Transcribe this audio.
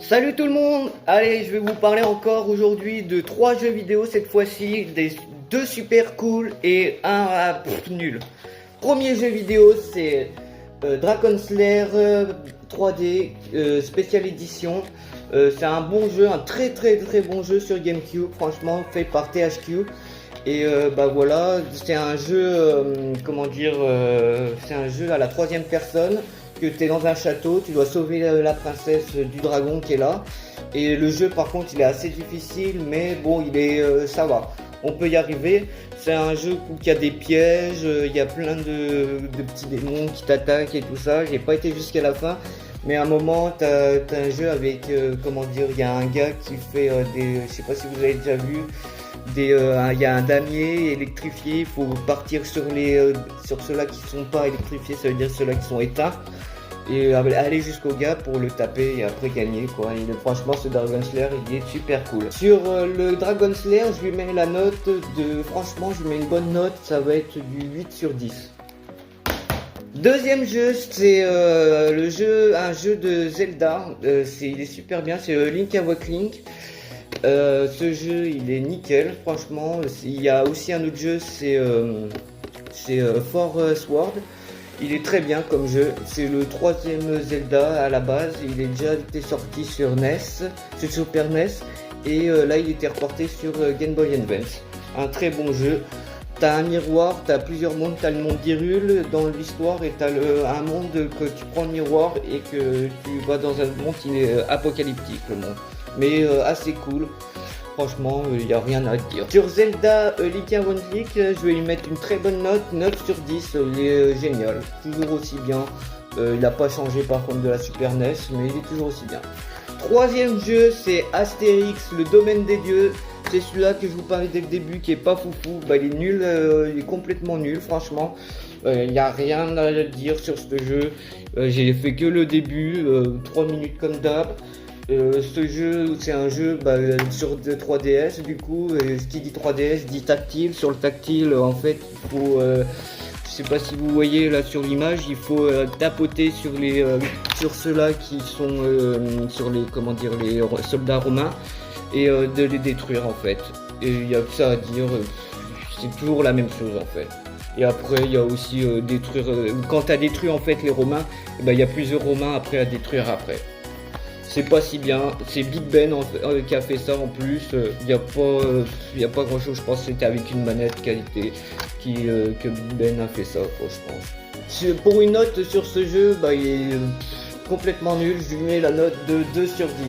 Salut tout le monde. Allez, je vais vous parler encore aujourd'hui de 3 jeux vidéo cette fois-ci, des 2 super cool et un nul. Premier jeu vidéo, c'est Dragon Slayer 3D Special Edition. C'est un bon jeu, un très bon jeu sur GameCube, franchement fait par THQ. Et voilà, c'est un jeu, c'est un jeu à la 3e personne, que tu es dans un château, tu dois sauver la princesse du dragon qui est là. Et le jeu par contre il est assez difficile, mais bon ça va, on peut y arriver. C'est un jeu où il y a des pièges, il y a plein de petits démons qui t'attaquent et tout ça. J'ai pas été jusqu'à la fin, mais à un moment t'as un jeu avec, il y a un gars qui fait je sais pas si vous avez déjà vu, il y a un damier électrifié, il faut partir sur ceux-là qui sont pas électrifiés, ça veut dire ceux-là qui sont éteints, et aller jusqu'au gars pour le taper et après gagner quoi. Franchement ce Dragon Slayer il est super cool. Sur le Dragon Slayer je lui mets la note franchement je lui mets une bonne note, ça va être du 8 sur 10. Deuxième jeu, c'est un jeu de Zelda, il est super bien, c'est Link Awakening. Ce jeu il est nickel, franchement. Il y a aussi un autre jeu, c'est Four Sword. Il est très bien comme jeu, c'est le 3e Zelda à la base. Il est déjà été sorti sur NES, sur Super NES, et là il était reporté sur Game Boy Advance. Un très bon jeu. T'as un miroir, t'as plusieurs mondes, t'as le monde d'Hyrule dans l'histoire, et t'as un monde que tu prends le miroir et que tu vas dans un monde qui est apocalyptique, le monde. Mais assez cool, franchement il n'y a rien à dire. Sur Zelda Link Awakening, je vais lui mettre une très bonne note, 9 sur 10, il est génial, toujours aussi bien. Il n'a pas changé par contre de la Super NES, mais il est toujours aussi bien. Troisième jeu, c'est Astérix, le domaine des dieux. C'est celui-là que je vous parlais dès le début, qui est pas foufou. Il est nul, il est complètement nul, franchement. Il n'y a rien à dire sur ce jeu. J'ai fait que le début, 3 minutes comme d'hab. Ce jeu, c'est un jeu sur 3DS, du coup, ce qui dit 3DS dit tactile. Sur le tactile, en fait, il faut, je sais pas si vous voyez là sur l'image, il faut tapoter sur ceux-là qui sont sur les soldats romains, et de les détruire en fait. Et il y a que ça à dire, c'est toujours la même chose en fait. Et après il y a aussi détruire, quand tu as détruit en fait les Romains, il y a plusieurs Romains après à détruire après. C'est pas si bien, c'est Big Ben qui a fait ça en plus. Il n'y a pas grand chose, je pense que c'était avec une manette qualité que Big Ben a fait ça quoi, je pense. Pour une note sur ce jeu, il est complètement nul, je lui mets la note de 2 sur 10.